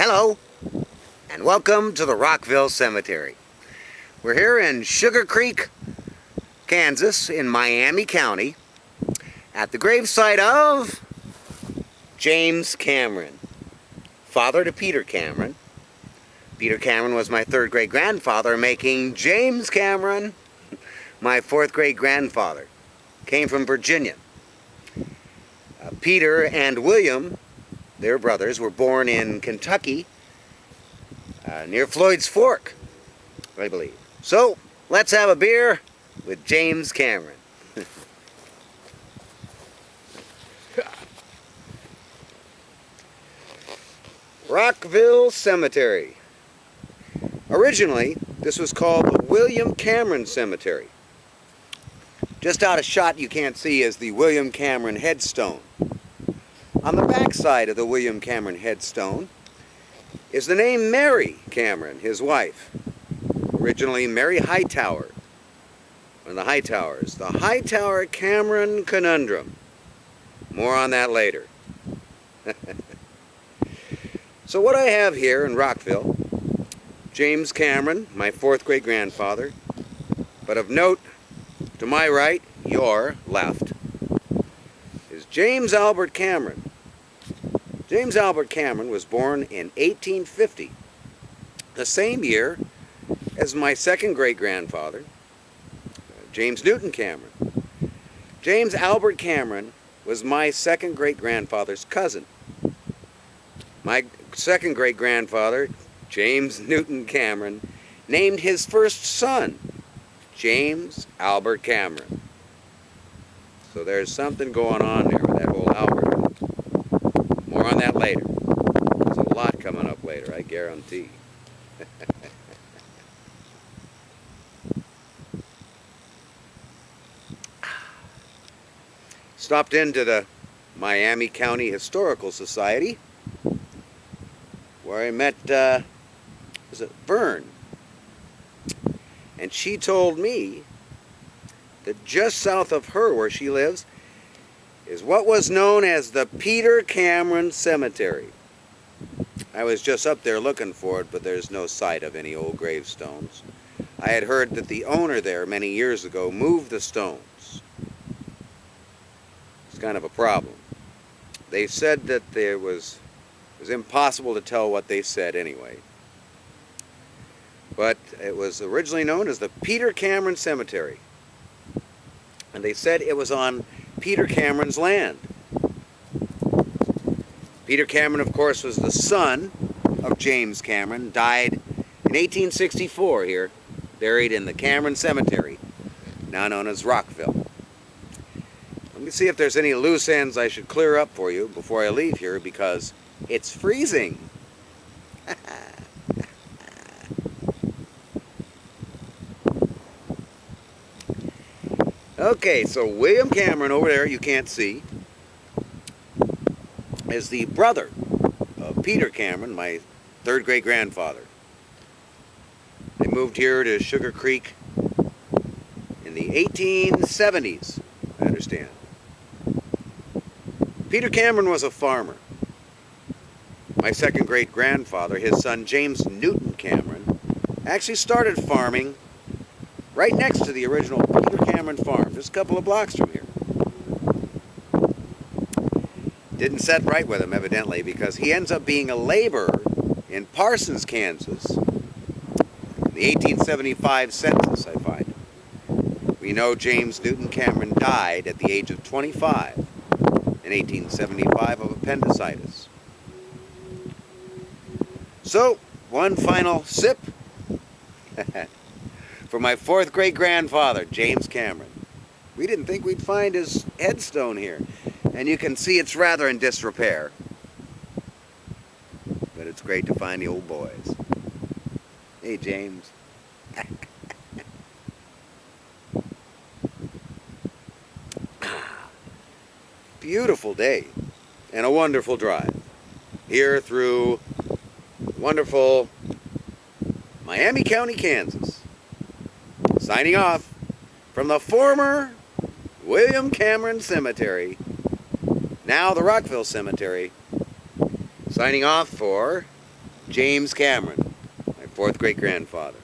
Hello, and welcome to the Rockeville Cemetery. We're here in Sugar Creek, Kansas, in Miami County, at the gravesite of James Cameron, father to Peter Cameron. Peter Cameron was my third great-grandfather, making James Cameron my fourth great-grandfather. Came from Virginia. Peter and William, their brothers, were born in Kentucky, near Floyd's Fork, I believe. So, let's have a beer with James Cameron. Rockeville Cemetery. Originally, this was called the William Cameron Cemetery. Just out of shot you can't see is the William Cameron headstone. On the back side of the William Cameron headstone is the name Mary Cameron, his wife. Originally Mary Hightower, one of the Hightowers. The Hightower-Cameron conundrum. More on that later. So what I have here in Rockeville, James Cameron, my fourth great-grandfather, but of note, to my right, your left, is James Albert Cameron. James Albert Cameron was born in 1850, the same year as my second great-grandfather, James Newton Cameron. James Albert Cameron was my second great-grandfather's cousin. My second great-grandfather, James Newton Cameron, named his first son James Albert Cameron. So there's something going on there with that whole Albert. More on that later. There's a lot coming up later, I guarantee. Stopped into the Miami County Historical Society, where I met, was it Vern? And she told me that just south of her, where she lives, is what was known as the Peter Cameron Cemetery. I was just up there looking for it, but there's no sight of any old gravestones. I had heard that the owner there many years ago moved the stones. It's kind of a problem. They said that it was impossible to tell what they said anyway. But it was originally known as the Peter Cameron Cemetery. And they said it was on Peter Cameron's land. Peter Cameron, of course, was the son of James Cameron, died in 1864 here, buried in the Cameron Cemetery, now known as Rockeville. Let me see if there's any loose ends I should clear up for you before I leave here, because it's freezing. Okay, so William Cameron over there, you can't see, is the brother of Peter Cameron, my third great-grandfather. They moved here to Sugar Creek in the 1870s, I understand. Peter Cameron was a farmer. My second great-grandfather, his son James Newton Cameron, actually started farming right next to the original Peter Cameron farm, just a couple of blocks from here. Didn't set right with him, evidently, because he ends up being a laborer in Parsons, Kansas, in the 1875 census, I find. We know James Newton Cameron died at the age of 25 in 1875 of appendicitis. So, one final sip for my fourth great-grandfather, James Cameron. We didn't think we'd find his headstone here. And you can see it's rather in disrepair. But it's great to find the old boys. Hey, James. Beautiful day and a wonderful drive. Here through wonderful Miami County, Kansas. Signing off from the former William Cameron Cemetery, now the Rockeville Cemetery. Signing off for James Cameron, my fourth great grandfather.